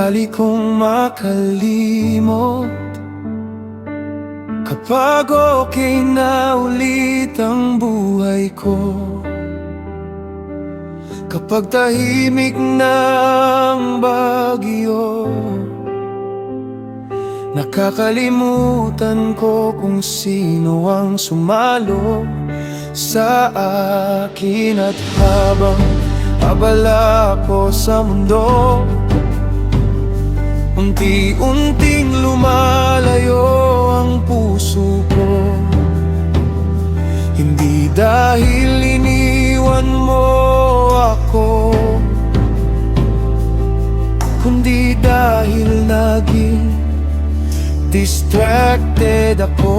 sakali kong makalimot, kapag okay na ulit ang buhay ko, kapag tahimik na ang bagyo, nakakalimutan ko kung sino ang sumalo sa akin. At habang abala ko sa mundo, unti-unting lumalayo ang puso ko. Hindi dahil iniwan mo ako, kundi dahil naging distracted ako.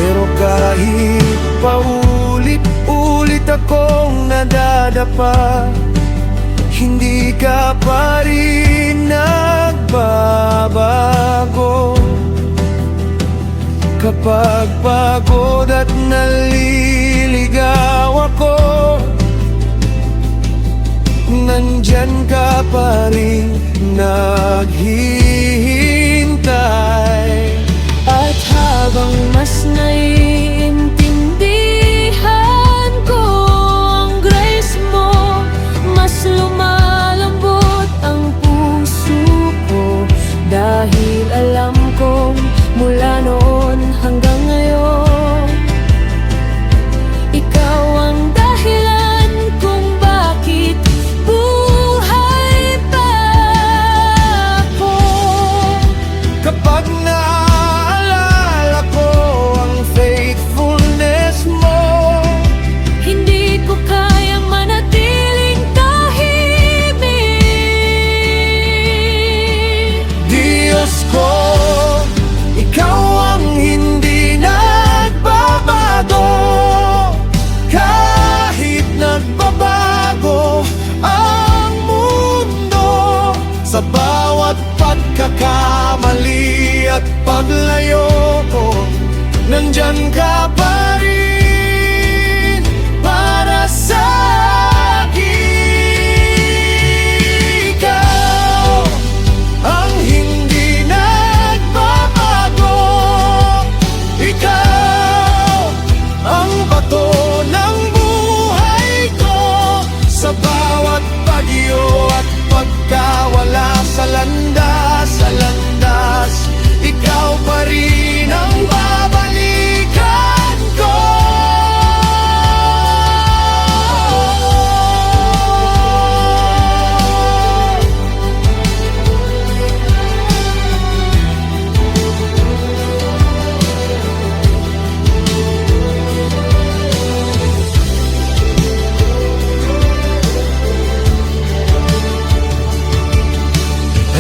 Pero kahit paulit-ulit akong nadadapa, hindi ka pa rin nagbabago. Kapag pagod at naliligaw ako, nandyan ka pa rin naghihintay. At habang mas naiintindihan ko ang grace mo, mas lumalambot ang puso ko. Dahil alam kong mula noon hanggang ngayon, ikaw ang dahilan kung bakit buhay pa ako. Kapag naalala ko ang faithfulness mo, hindi ko kayang manatiling tahimik. Diyos ko, ikaw ang hindi nagbabago. Kahit nagbabago ang mundo, sa bawat pagkakamali at paglayo ko, nandyan ka pa rin para sa akin. Ikaw ang hindi nagbabago. Ikaw ang bato ng buhay ko. Sa bawat bagyo at pagkawala sa landas, ikaw pa rin ang babalikan ko.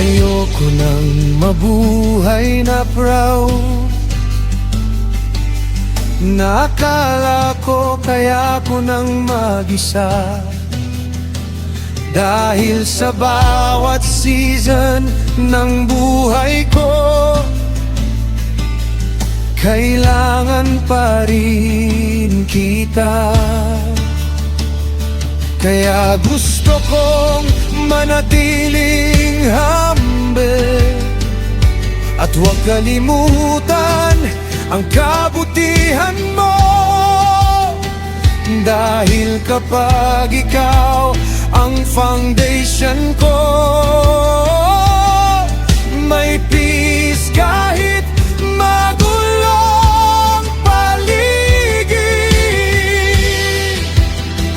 Ayoko nang mabuhay na proud, nakala ko kaya ko nang mag-isa. Dahil sa bawat season ng buhay ko, kailangan pa rin kita. Kaya gusto kong manatiling humble, at huwag kalimutan ang kabutihan mo. Dahil kapag ikaw ang foundation ko, may peace kahit magulong paligid.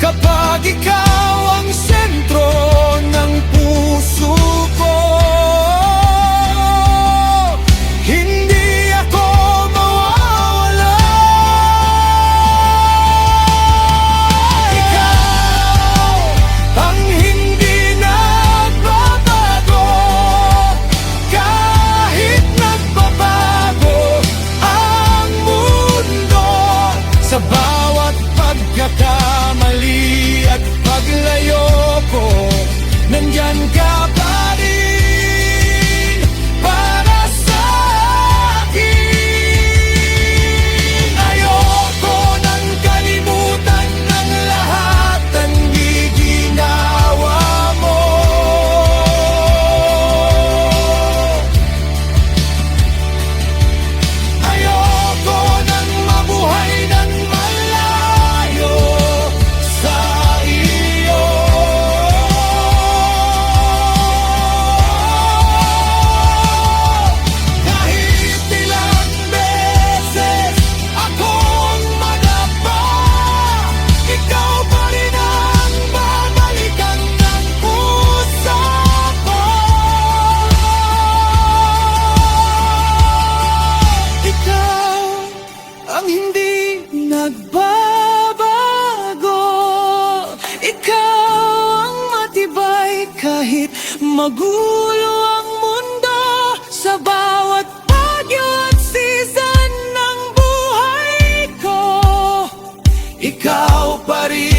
Kapag ikaw ang sentro ng puso ko, hindi ako mawawala. Ikaw ang hindi kahit magulo ang mundo. Sa bawat bagyo at season ng buhay ko, ikaw pa rin